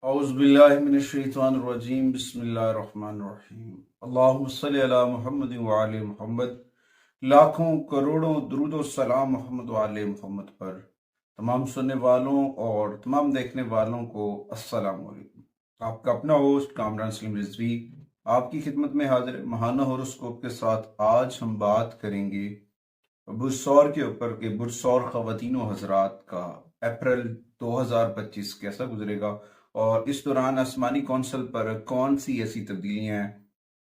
औज़ुबिल्लाहिमिनश्शैतानिर्रजीम बिस्मिल्लाहिर्रहमानिर्रहीम अल्लाहुम्मा सल्लि अला मुहम्मद व आले मुहम्मद। लाखों करोड़ों दुरूद और सलाम मोहम्मद व आले मोहम्मद पर। तमाम सुनने वालों और तमाम देखने वालों को अस्सलाम वालेकुम। आपका अपना होस्ट कामरान सलीम रिजवी आपकी खिदमत में हाजिर है महाना होरोस्कोप के साथ। आज हम बात करेंगे बुरसौर के ऊपर कि बुरसौर ख़वातीनो हजरात का अप्रैल 2025 कैसा गुजरेगा और इस दौरान आसमानी कौंसल पर कौन सी ऐसी तब्दीलियां हैं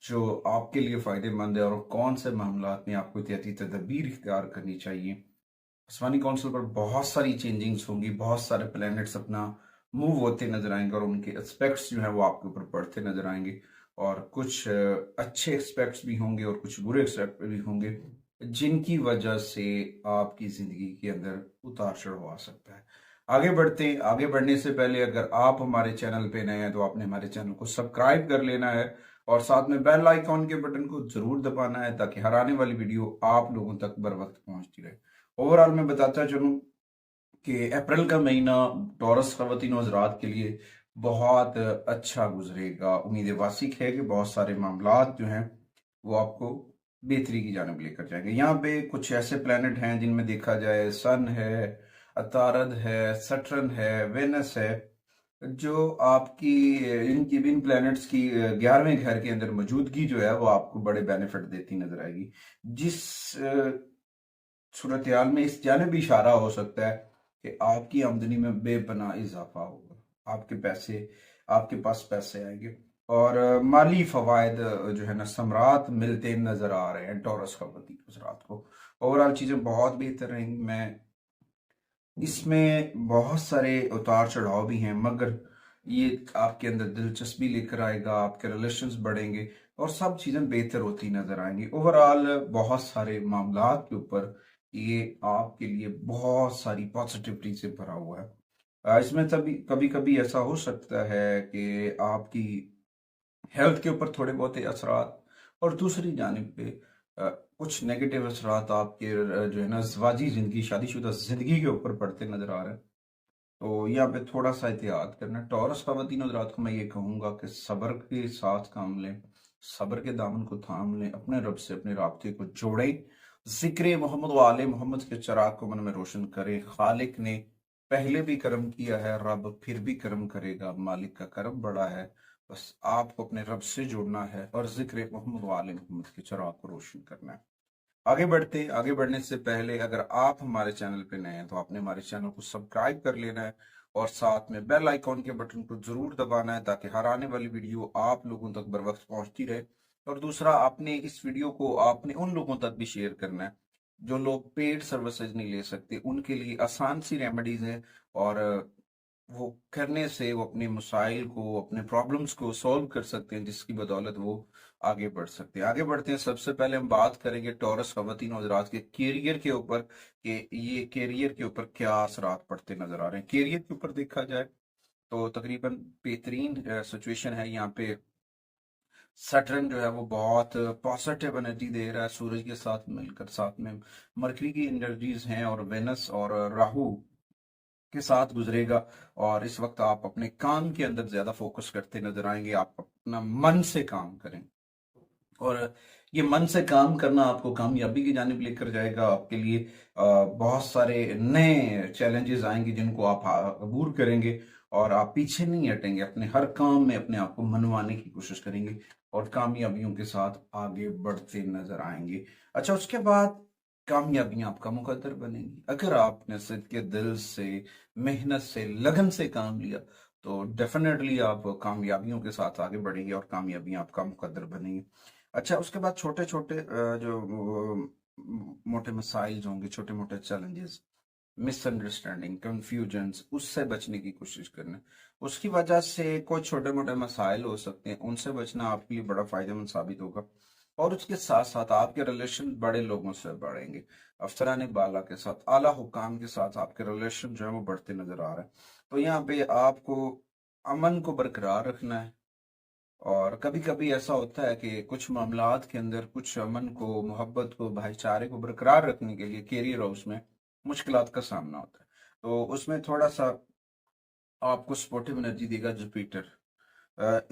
जो आपके लिए फ़ायदेमंद है और कौन से मामला में आपको एहतियाती तदबीर इख्तियार करनी चाहिए। आसमानी कौंसल पर बहुत सारी चेंजिंग्स होंगी, बहुत सारे प्लैनेट्स अपना मूव होते नजर आएंगे और उनके एस्पेक्ट्स जो है वो आपके ऊपर पड़ते नजर आएंगे और कुछ अच्छे एस्पेक्ट्स भी होंगे और कुछ बुरे एस्पेक्ट भी होंगे जिनकी वजह से आपकी ज़िंदगी के अंदर उतार चढ़ाव आ सकता है। आगे बढ़ते हैं। आगे बढ़ने से पहले अगर आप हमारे चैनल पे नए हैं तो आपने हमारे चैनल को सब्सक्राइब कर लेना है और साथ में बेल आइकॉन के बटन को जरूर दबाना है ताकि हर आने वाली वीडियो आप लोगों तक बर वक्त पहुंचती रहे। ओवरऑल मैं बताता चलूं कि अप्रैल का महीना टॉरस ख़वातीन हज़रात के लिए बहुत अच्छा गुजरेगा। उम्मीद वासिक है कि बहुत सारे मामलात जो हैं वो आपको बेहतरी की जानब लेकर जाएंगे। यहाँ पे कुछ ऐसे प्लैनेट हैं जिनमें देखा जाए सन है, अतारद है, सटर्न है, वेनस है, जो आपकी इनकी इन प्लैनेट्स की 11वें घर के अंदर मौजूदगी जो है वो आपको बड़े बेनिफिट देती नजर आएगी। जिस सूरत हाल में इस जाने भी इशारा हो सकता है कि आपकी आमदनी में बेपनाह इजाफा होगा। आपके पास पैसे आएंगे और माली फवायद जो है ना समरात मिलते नजर आ रहे हैं टॉरस ख़वातीन हज़रात को। ओवरऑल चीज़ें बहुत बेहतर रहेंगी। मैं इसमें बहुत सारे उतार चढ़ाव भी हैं मगर ये आपके अंदर दिलचस्पी लेकर आएगा, आपके रिलेशंस बढ़ेंगे और सब चीज़ें बेहतर होती नजर आएंगी। ओवरऑल बहुत सारे मामलात के ऊपर ये आपके लिए बहुत सारी पॉजिटिविटी से भरा हुआ है। इसमें तभी कभी कभी ऐसा हो सकता है कि आपकी हेल्थ के ऊपर थोड़े बहुत असरात और दूसरी जानिब पे कुछ नेगेटिव असरात आपके जो है ना ज़वाजी ज़िंदगी, शादीशुदा ज़िंदगी के ऊपर पड़ते नज़र आ रहे हैं। तो यहाँ पे थोड़ा सा एहतियात करना है। टॉरस ख़वातीन हज़रात को मैं ये कहूँगा कि सब्र के साथ काम लें, सब्र के दामन को थाम लें, अपने रब से अपने राब्ते को जोड़ें, ज़िक्र मोहम्मद व आले मोहम्मद के चिराग को मन में रोशन करें। खालिक ने पहले भी करम किया है, रब फिर भी करम करेगा, मालिक का करम बड़ा है। बस आपको अपने रब से जुड़ना है और जिक्र मोहम्मद व आले मोहम्मद के चिराग को रोशन करना है। आगे बढ़ने से पहले अगर आप हमारे चैनल पे नए हैं तो आपने हमारे चैनल को सब्सक्राइब कर लेना है और साथ में बेल आइकॉन के बटन को जरूर दबाना है ताकि हर आने वाली वीडियो आप लोगों तक बर वक्त पहुंचती रहे। और दूसरा, आपने इस वीडियो को आपने उन लोगों तक भी शेयर करना है जो लोग पेड सर्विसेज नहीं ले सकते। उनके लिए आसान सी रेमेडीज हैं और वो करने से वो अपने मसाइल को, अपने प्रॉब्लम्स को सॉल्व कर सकते हैं जिसकी बदौलत वो आगे बढ़ सकते हैं। आगे बढ़ते हैं। सबसे पहले हम बात करेंगे टॉरस ख़वातीन हज़रात के कैरियर के ऊपर कि ये कैरियर के ऊपर क्या असरात पड़ते नजर आ रहे हैं। कैरियर के ऊपर देखा जाए तो तकरीबन बेहतरीन सिचुएशन है। यहाँ पे सैटर्न जो है वो बहुत पॉजिटिव एनर्जी दे रहा है सूरज के साथ मिलकर, साथ में मरकरी की एनर्जीज हैं और वेनस और राहु के साथ गुजरेगा। और इस वक्त आप अपने काम के अंदर ज्यादा फोकस करते नजर आएंगे। आप अपना मन से काम करें और ये मन से काम करना आपको कामयाबी की जानिब लेकर जाएगा। आपके लिए बहुत सारे नए चैलेंजेस आएंगे जिनको आप अबूर करेंगे और आप पीछे नहीं हटेंगे। अपने हर काम में अपने आप को मनवाने की कोशिश करेंगे और कामयाबियों के साथ आगे बढ़ते नजर आएंगे। अच्छा, उसके बाद कामयाबियां आपका मुकद्दर बनेंगी अगर आपने सिद्ध के दिल से, मेहनत से, लगन से काम लिया तो डेफिनेटली आप कामयाबियों के साथ आगे बढ़ेंगे और कामयाबियां आपका मुकद्दर बनेंगी। अच्छा, उसके बाद छोटे छोटे जो मोटे मसाइल होंगे, छोटे मोटे चैलेंजेस, मिसअंडरस्टैंडिंग, कंफ्यूजन्स, उससे बचने की कोशिश करना। उसकी वजह से कोई छोटे मोटे मसाइल हो सकते हैं, उनसे बचना आपके लिए बड़ा फायदेमंद साबित होगा। और उसके साथ साथ आपके रिलेशन बड़े लोगों से बढ़ेंगे। अफसरान बाला के साथ, आला हुकाम के साथ आपके रिलेशन जो है वो बढ़ते नजर आ रहे हैं। तो यहाँ पे आपको अमन को बरकरार रखना है। और कभी कभी ऐसा होता है कि कुछ मामलात के अंदर कुछ अमन को, मोहब्बत को, भाईचारे को बरकरार रखने के लिए कैरियर हाउस में मुश्किलात का सामना होता है। तो उसमें थोड़ा सा आपको सपोर्टिव एनर्जी देगा जुपिटर।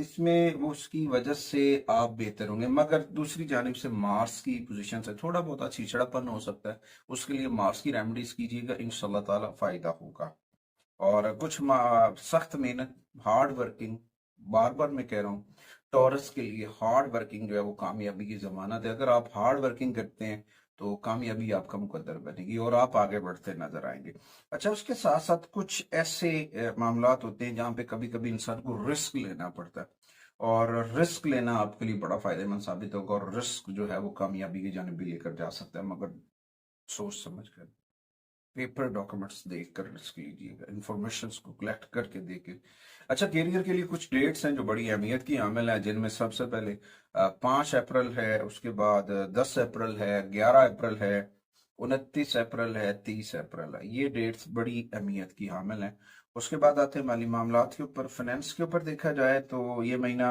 इसमें वो उसकी वजह से आप बेहतर होंगे, मगर दूसरी जानिब से मार्स की पोजीशन से थोड़ा बहुत छिछड़ापन हो सकता है। उसके लिए मार्स की रेमेडीज कीजिएगा, इंशाल्लाह ताला फायदा होगा। और कुछ सख्त मेहनत, हार्ड वर्किंग, बार बार मैं कह रहा हूँ, टॉरस के लिए हार्ड वर्किंग जो है वो कामयाबी की जमानत है। अगर आप हार्ड वर्किंग करते हैं तो कामयाबी आपका मुकद्दर बनेगी और आप आगे बढ़ते नजर आएंगे। अच्छा, उसके साथ साथ कुछ ऐसे मामलात होते हैं जहाँ पे कभी कभी इंसान को रिस्क लेना पड़ता है, और रिस्क लेना आपके लिए बड़ा फायदेमंद साबित होगा, और रिस्क जो है वो कामयाबी की जानिब भी लेकर जा सकता है, मगर सोच समझ कर, पेपर डॉक्यूमेंट्स देखकर रिस्क लीजिएगा, इंफॉर्मेशन को कलेक्ट करके देके। अच्छा, कैरियर के लिए कुछ डेट्स हैं जो बड़ी अहमियत की हामिल है, जिनमें सबसे पहले 5 अप्रैल है, उसके बाद 10 अप्रैल है, 11 अप्रैल है, 29 अप्रैल है, 30 अप्रैल है। ये डेट्स बड़ी अहमियत की हामिल हैं। उसके बाद आते हैं माली मामलात के ऊपर, फाइनेंस के ऊपर देखा जाए तो ये महीना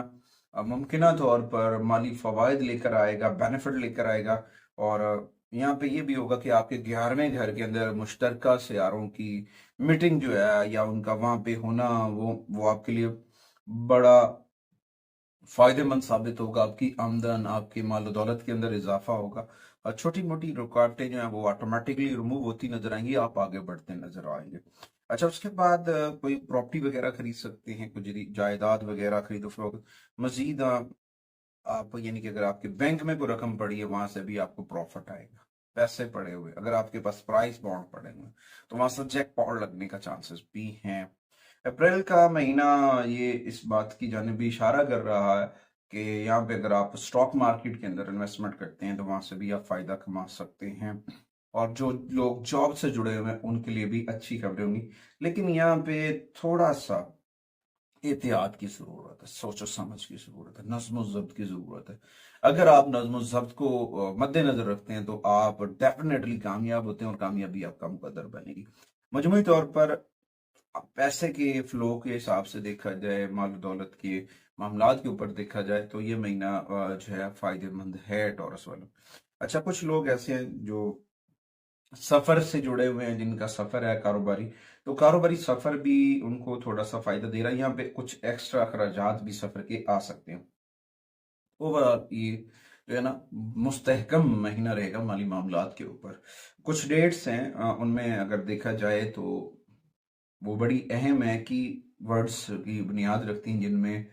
मुमकिन तौर पर माली फवायद लेकर आएगा, बेनिफिट लेकर आएगा। और यहाँ पे ये भी होगा कि आपके 11वें घर के अंदर मुश्तरका सियारों की मीटिंग जो है या उनका वहां पे होना, वो आपके लिए बड़ा फायदेमंद साबित होगा। आपकी आमदन, आपकी माल दौलत के अंदर इजाफा होगा, और छोटी मोटी रुकावटें जो है वो ऑटोमेटिकली रिमूव होती नजर आएंगी, आप आगे बढ़ते नजर आएंगे। अच्छा, उसके बाद कोई प्रॉपर्टी वगैरह खरीद सकते हैं, कुछ जायदाद वगैरह खरीदो फरोख्त। मजीद आप यानी कि अगर आपके बैंक में कोई रकम पड़ी है वहां से भी आपको प्रॉफिट आएगा। पैसे पड़े हुए, अगर आपके पास प्राइस बॉन्ड पड़े हुए तो वहां से जैकपॉट लगने का चांसेस भी हैं। अप्रैल का महीना ये इस बात की जानिब भी इशारा कर रहा है कि यहाँ पे अगर आप स्टॉक मार्केट के अंदर इन्वेस्टमेंट करते हैं तो वहां से भी आप फायदा कमा सकते हैं। और जो लोग जॉब से जुड़े हुए हैं उनके लिए भी अच्छी खबरें होंगी, लेकिन यहाँ पे थोड़ा सा एहतियात की जरूरत है, सोचो समझ की जरूरत है, नज्म जब्त की जरूरत है। अगर आप नज्म जब्त को मद्देनजर रखते हैं तो आप डेफिनेटली कामयाब होते हैं, और कामयाबी आपका मुकद्दर बनेगी। मजमूई तौर पर पैसे के फ्लो के हिसाब से देखा जाए, माल दौलत के मामलात के ऊपर देखा जाए तो ये महीना जो है फायदेमंद है टॉरस वालों। अच्छा, कुछ लोग ऐसे हैं जो सफर से जुड़े हुए हैं, जिनका सफर है कारोबारी, तो कारोबारी सफर भी उनको थोड़ा सा फायदा दे रहा है। यहाँ पे कुछ एक्स्ट्रा अखराजात भी सफर के आ सकते हैं। ओवरऑल ये जो है ना, मुस्तहकम महीना रहेगा माली मामलात के ऊपर। कुछ डेट्स हैं, उनमें अगर देखा जाए तो वो बड़ी अहम है कि वर्ड्स की बुनियाद रखती हैं, जिनमें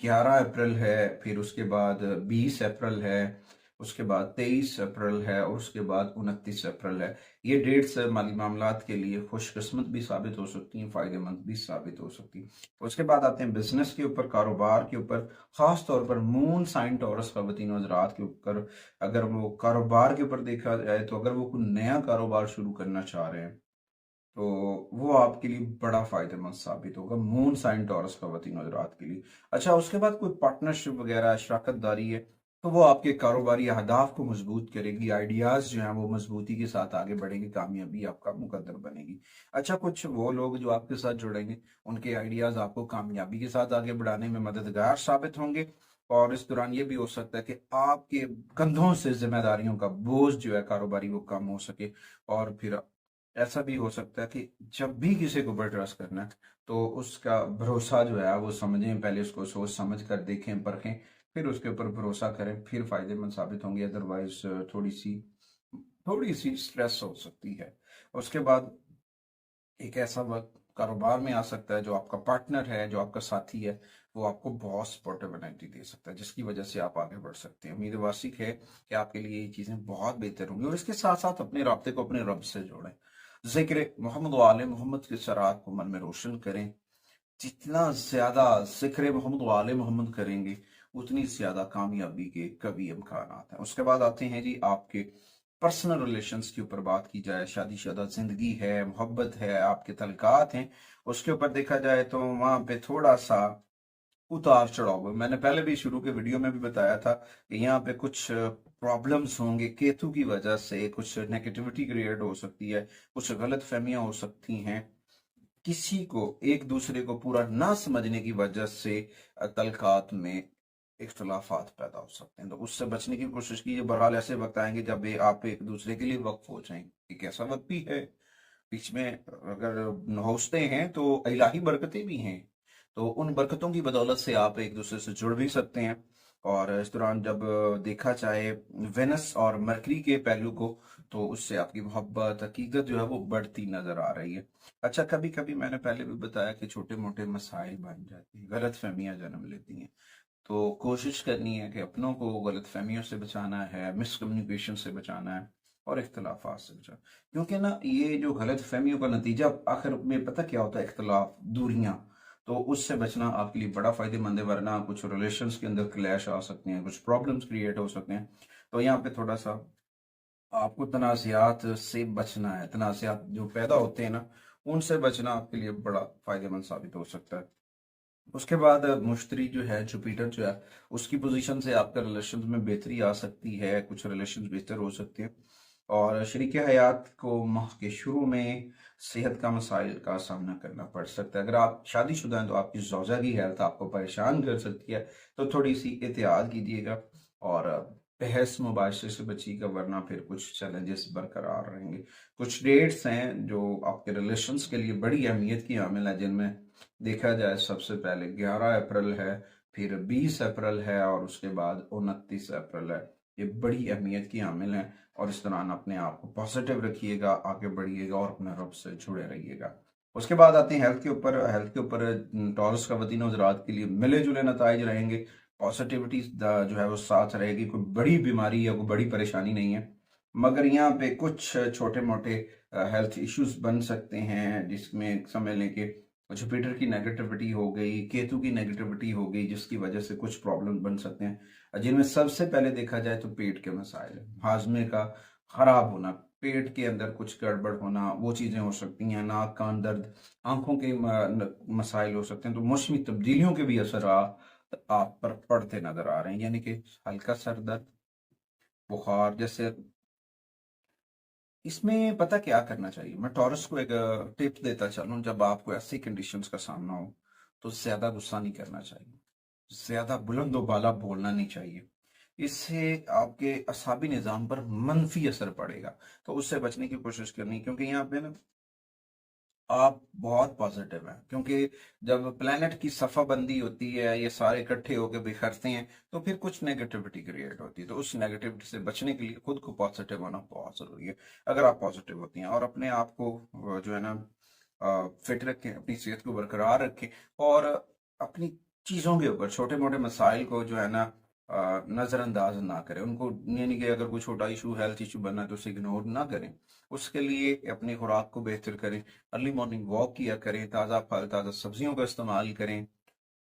11 अप्रैल है, फिर उसके बाद 20 अप्रैल है, उसके बाद 23 अप्रैल है, और उसके बाद 29 अप्रैल है। ये डेट्स माली मामलात के लिए खुशकिस्मत भी साबित हो सकती हैं, फायदेमंद भी साबित हो सकती हैं। उसके बाद आते हैं बिजनेस के ऊपर, कारोबार के ऊपर, खास तौर पर मून साइन टॉरस खवातीन हज़रात के ऊपर। अगर वो कारोबार के ऊपर देखा जाए तो अगर वो कोई नया कारोबार शुरू करना चाह रहे हैं तो वो आपके लिए बड़ा फायदेमंद साबित होगा, मून साइन टॉरस खवातीन हज़रात के लिए। अच्छा, उसके बाद कोई पार्टनरशिप वगैरह शराकत दारी है तो वो आपके कारोबारी अहदाफ को मजबूत करेगी, आइडियाज जो हैं वो मजबूती के साथ आगे बढ़ेंगे, कामयाबी आपका मुकद्दर बनेगी। अच्छा, कुछ वो लोग जो आपके साथ जुड़ेंगे उनके आइडियाज आपको कामयाबी के साथ आगे बढ़ाने में मददगार साबित होंगे। और इस दौरान ये भी हो सकता है कि आपके कंधों से जिम्मेदारियों का बोझ जो है कारोबारी वो कम हो सके। और फिर ऐसा भी हो सकता है कि जब भी किसी को ऊपर ट्रस्ट करना है तो उसका भरोसा जो है वो समझें, पहले उसको सोच समझ कर देखें, परखें, फिर उसके ऊपर भरोसा करें, फिर फायदेमंद साबित होंगे। अदरवाइज थोड़ी सी स्ट्रेस हो सकती है। उसके बाद एक ऐसा वक्त कारोबार में आ सकता है, जो आपका पार्टनर है, जो आपका साथी है, वो आपको बहुत सपोर्टिव एनर्जी दे सकता है, जिसकी वजह से आप आगे बढ़ सकते हैं। उम्मीद वासिक है कि आपके लिए ये चीजें बहुत बेहतर होंगी। और इसके साथ साथ अपने राब्ते को अपने रब से जोड़ें, जिक्र मोहम्मद वाले मोहम्मद के सरात को मन में रोशन करें। जितना ज्यादा जिक्र मोहम्मद वाले मोहम्मद करेंगे उतनी ज्यादा कामयाबी के कभी इम्कान हैं। उसके बाद आते हैं जी आपके पर्सनल रिलेशंस के ऊपर बात की जाए, शादीशुदा जिंदगी है, मोहब्बत है, आपके तल्कात हैं, उसके ऊपर देखा जाए तो वहां पे थोड़ा सा उतार चढ़ाव है। मैंने पहले भी शुरू के वीडियो में भी बताया था कि यहाँ पे कुछ प्रॉब्लम्स होंगे, केतु की वजह से कुछ नेगेटिविटी क्रिएट हो सकती है, कुछ गलत फहमियां हो सकती हैं, किसी को एक दूसरे को पूरा ना समझने की वजह से तलखात में इख्तलाफात पैदा हो सकते हैं। तो उससे बचने की कोशिश कीजिए। बहरहाल ऐसे वक्त आएंगे जब आप एक दूसरे के लिए वक्फ हो जाएंगे, एक ऐसा वक्त भी है बीच में अगर नौचते हैं तो इलाही बरकतें भी हैं, तो उन बरकतों की बदौलत से आप एक दूसरे से जुड़ भी सकते हैं। और इस दौरान जब देखा जाए वेनस और मरकरी के पहलू को, तो उससे आपकी मोहब्बत हकीकत जो है वो बढ़ती नजर आ रही है। अच्छा, कभी कभी मैंने पहले भी बताया कि छोटे मोटे मसाइल बन जाती हैं, गलत फहमियां जन्म लेती हैं। तो कोशिश करनी है कि अपनों को गलत फहमियों से बचाना है, मिसकम्युनिकेशन से बचाना है, और इख्तलाफात से बचाना। क्योंकि ना ये जो गलत फहमियों का नतीजा आखिर में पता क्या होता है, इख्तलाफ, दूरियां। तो उससे बचना आपके लिए बड़ा फायदेमंद है, वरना कुछ रिलेशंस के अंदर क्लैश आ सकते हैं, कुछ प्रॉब्लम्स क्रिएट हो सकते हैं। तो यहाँ पे थोड़ा सा आपको तनाज़ात से बचना है। तनाज़ात जो पैदा होते हैं ना, उनसे बचना आपके लिए बड़ा फायदेमंद साबित हो सकता है। उसके बाद मुश्तरी जो है, जुपिटर जो है, उसकी पोजीशन से आपका रिलेशन में बेहतरी आ सकती है, कुछ रिलेशन बेहतर हो सकते हैं। और शरीक हयात को माह के शुरू में सेहत का मसाइल का सामना करना पड़ सकता है। अगर आप शादीशुदा हैं तो आपकी ज़ौजा की हेल्थ आपको परेशान कर सकती है, तो थोड़ी सी एहतियात कीजिएगा और बहस मुबाशरे से बचिएगा, वरना फिर कुछ चैलेंजेस बरकरार रहेंगे। कुछ डेट्स हैं जो आपके रिलेशंस के लिए बड़ी अहमियत की हामिल है, जिनमें देखा जाए सबसे पहले 11 अप्रैल है, फिर 20 अप्रैल है, और उसके बाद 29 अप्रैल है। ये बड़ी अहमियत की हामिल हैं, और इस दौरान अपने आप को पॉजिटिव रखिएगा, आगे बढ़िएगा और अपने रब से जुड़े रहिएगा। उसके बाद आते हैं हेल्थ के ऊपर। हेल्थ के ऊपर टॉरस ख़वातीन हज़रात के लिए मिले जुले नताइज रहेंगे। पॉजिटिविटी जो है वो साथ रहेगी। कोई बड़ी बीमारी या कोई बड़ी परेशानी नहीं है, मगर यहाँ पे कुछ छोटे मोटे हेल्थ इश्यूज बन सकते हैं, जिसमें समझ लें कि जुपिटर की नेगेटिविटी हो गई, केतु की नेगेटिविटी हो गई, जिसकी वजह से कुछ प्रॉब्लम बन सकते हैं, जिनमें सबसे पहले देखा जाए तो पेट के मसाइल, हाजमे का खराब होना, पेट के अंदर कुछ गड़बड़ होना, वो चीज़ें हो सकती हैं। नाक कान दर्द, आंखों के मसाइल हो सकते हैं। तो मौसमी तब्दीलियों के भी असर आप पर पड़ते नजर आ रहे हैं, यानी कि हल्का सर दर्द, बुखार जैसे। इसमें पता क्या करना चाहिए, मैं टॉरस को एक टिप देता चलूं, जब आपको ऐसी कंडीशंस का सामना हो तो ज्यादा गुस्सा नहीं करना चाहिए, ज्यादा बुलंद बाला बोलना नहीं चाहिए। इससे आपके असाबी निजाम पर मनफी असर पड़ेगा। तो उससे बचने की कोशिश करनी, क्योंकि यहाँ पे ना आप बहुत पॉजिटिव हैं, क्योंकि जब प्लेनेट की सफ़ाबंदी होती है, ये सारे इकट्ठे होकर बिखरते हैं, तो फिर कुछ नेगेटिविटी क्रिएट होती है। तो उस नेगेटिविटी से बचने के लिए खुद को पॉजिटिव होना बहुत ज़रूरी है। अगर आप पॉजिटिव होती हैं और अपने आप को जो है ना फिट रखें, अपनी सेहत को बरकरार रखें, और अपनी चीज़ों के ऊपर, छोटे मोटे मसाइल को जो है ना नज़रअंदाज ना करें उनको। यानी कि अगर कोई छोटा इशू, हेल्थ इशू बनना है, तो उसे इग्नोर ना करें। उसके लिए अपनी खुराक को बेहतर करें, अर्ली मॉर्निंग वॉक किया करें, ताज़ा फल, ताज़ा सब्जियों का इस्तेमाल करें,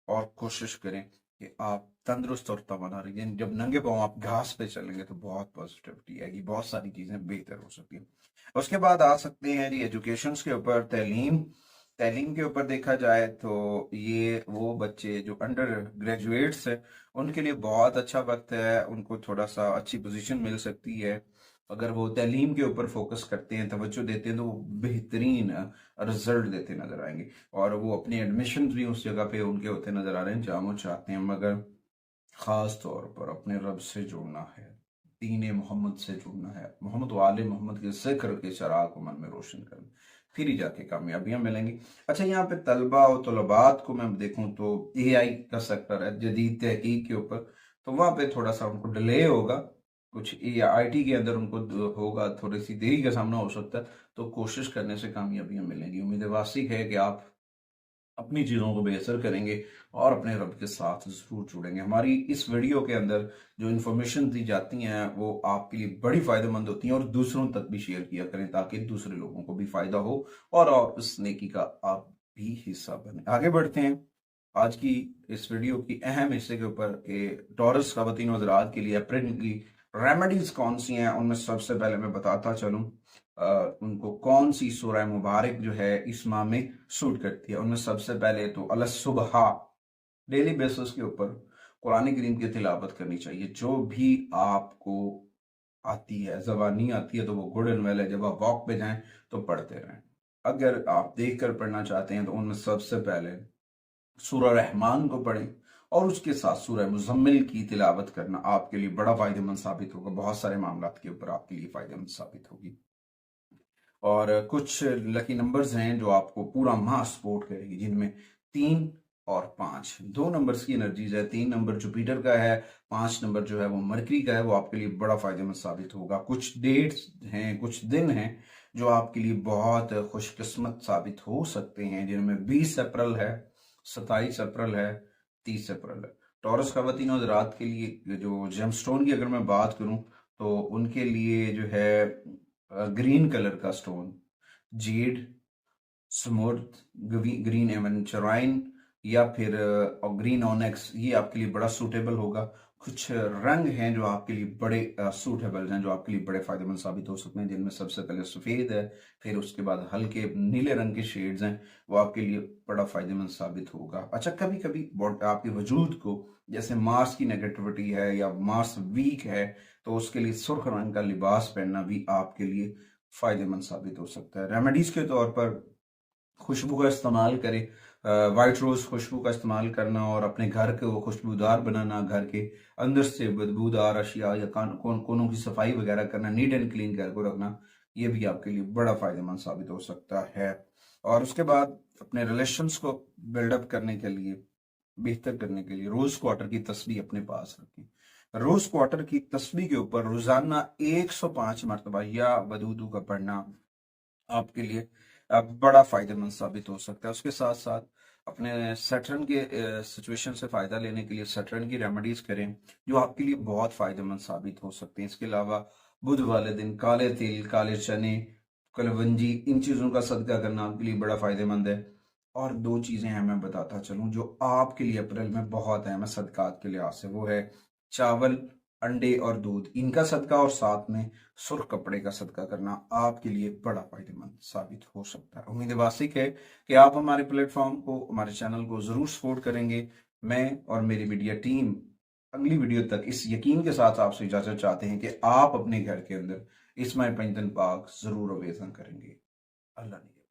और कोशिश करें कि आप तंदुरुस्त और तवाना रहें। जब नंगे पाँव आप घास पे चलेंगे तो बहुत पॉजिटिविटी आएगी, बहुत सारी चीज़ें बेहतर हो सकती हैं। उसके बाद आ सकते हैं जी एजुकेशन के ऊपर, तैलीम। तैलीम के ऊपर देखा जाए तो ये वो बच्चे जो अंडर ग्रेजुएट्स हैं, उनके लिए बहुत अच्छा वक्त है। उनको थोड़ा सा अच्छी पोजीशन मिल सकती है अगर वो तैलीम के ऊपर फोकस करते हैं, तवज्जो देते हैं, तो वो बेहतरीन रिजल्ट देते नजर आएंगे। और वो अपने एडमिशन भी उस जगह पे उनके होते नजर आ रहे हैं जहाँ वो चाहते हैं। मगर खास तौर पर अपने रब से जुड़ना है, दीन मोहम्मद से जुड़ना है, मोहम्मद वाले मोहम्मद के जिक्र के चराग को मन में रोशन करना, फिर ही जाके कामयाबियां मिलेंगी। अच्छा, यहाँ पे तलबा और तलबात को मैं देखूं तो एआई का सेक्टर है, जदीद तहकीक के ऊपर, तो वहाँ पे थोड़ा सा उनको डिले होगा। कुछ आईटी के अंदर उनको होगा, थोड़ी सी देरी का सामना हो सकता है। तो कोशिश करने से कामयाबियां मिलेंगी। उम्मीद वासिक है कि आप अपनी चीज़ों को बेहतर करेंगे और अपने रब के साथ ज़रूर जुड़ेंगे। हमारी इस वीडियो के अंदर जो इन्फॉर्मेशन दी जाती हैं वो आपके लिए बड़ी फ़ायदेमंद होती हैं, और दूसरों तक भी शेयर किया करें ताकि दूसरे लोगों को भी फ़ायदा हो और उस नेकी का आप भी हिस्सा बने। आगे बढ़ते हैं आज की इस वीडियो की अहम हिस्से के ऊपर कि टॉरस ख़वातीन व हज़रात के लिए अप्रैल की रेमेडीज कौन सी हैं। उनमें सबसे पहले मैं बताता चलूँ उनको कौन सी सूरह मुबारक जो है इस माह में सूट करती है। उनमें सबसे पहले तो अल सुबहा, डेली बेसिस के ऊपर कुरान करीम की तिलावत करनी चाहिए। जो भी आपको आती है, जबानी आती है, तो वो गुड एंड वेल है। जब आप वॉक पे जाएं तो पढ़ते रहें। अगर आप देख कर पढ़ना चाहते हैं तो उनमें सबसे पहले सूरह रहमान को पढ़ें, और उसके साथ सूरह मुजम्मिल की तिलावत करना आपके लिए बड़ा फायदेमंद साबित होगा। बहुत सारे मामलात के ऊपर आपके लिए फायदेमंद साबित होगी। और कुछ लकी नंबर्स हैं जो आपको पूरा माह सपोर्ट करेगी, जिनमें 3 और 5 दो नंबर्स की एनर्जीज है। 3 नंबर जुपिटर का है, 5 नंबर जो है वो मरकरी का है। वो आपके लिए बड़ा फायदेमंद साबित होगा। कुछ डेट्स हैं, कुछ दिन हैं जो आपके लिए बहुत खुशकिस्मत साबित हो सकते हैं, जिनमें 20 अप्रैल है, 27 अप्रैल है, 30 अप्रैल है। टॉरस खवातीन और हज़रात के लिए जो जेमस्टोन की अगर मैं बात करूं तो उनके लिए जो है ग्रीन कलर का स्टोन, जेड, स्मूथ, ग्रीन एवेंचुराइन या फिर ग्रीन ऑनेक्स, ये आपके लिए बड़ा सूटेबल होगा। कुछ रंग हैं जो आपके लिए बड़े सूटेबल हैं, जो आपके लिए बड़े फायदेमंद साबित हो सकते हैं, जिनमें सबसे पहले सफ़ेद है, फिर उसके बाद हल्के नीले रंग के शेड्स हैं, वो आपके लिए बड़ा फायदेमंद साबित होगा। अच्छा, कभी कभी आपके वजूद को, जैसे मार्स की नेगेटिविटी है या मार्स वीक है, तो उसके लिए सुर्ख रंग का लिबास पहनना भी आपके लिए फायदेमंद साबित हो सकता है। रेमेडीज के तौर पर खुशबू का इस्तेमाल करें। वाइट रोज खुशबू का इस्तेमाल करना और अपने घर को खुशबूदार बनाना, घर के अंदर से बदबूदार अशिया या कोनों की सफाई वगैरह करना, नीट एंड क्लीन घर को रखना, ये भी आपके लिए बड़ा फायदेमंद साबित हो सकता है। और उसके बाद अपने रिलेशंस को बिल्डअप करने के लिए, बेहतर करने के लिए रोज क्वार्टर की तस्बीह अपने पास रखें। रोज क्वार्टर की तस्बीह के ऊपर रोजाना 105 मरतबा या बदूदू का पढ़ना आपके लिए बड़ा फायदेमंद साबित हो सकता है। उसके साथ साथ अपने सैटर्न के सिचुएशन से फायदा लेने के लिए सैटर्न की रेमेडीज करें, जो आपके लिए बहुत फायदेमंद साबित हो सकते हैं। इसके अलावा बुध वाले दिन काले तिल, काले चने, कलवंजी, इन चीजों का सदका करना आपके लिए बड़ा फायदेमंद है। और दो चीजें हैं, मैं बताता चलूं, जो आपके लिए अप्रैल में बहुत है, मैं सदकात के लिहाज से, वो है चावल, अंडे और दूध, इनका सदका, और साथ में सुर्ख कपड़े का सदका करना आपके लिए बड़ा फायदेमंद साबित हो सकता है। उम्मीद वासिक है कि आप हमारे प्लेटफॉर्म को, हमारे चैनल को जरूर सपोर्ट करेंगे। मैं और मेरी मीडिया टीम अगली वीडियो तक इस यकीन के साथ आपसे इजाजत चाहते हैं कि आप अपने घर के अंदर इस्माइल पंजतन पाक जरूर अवेजन करेंगे। अल्लाह ने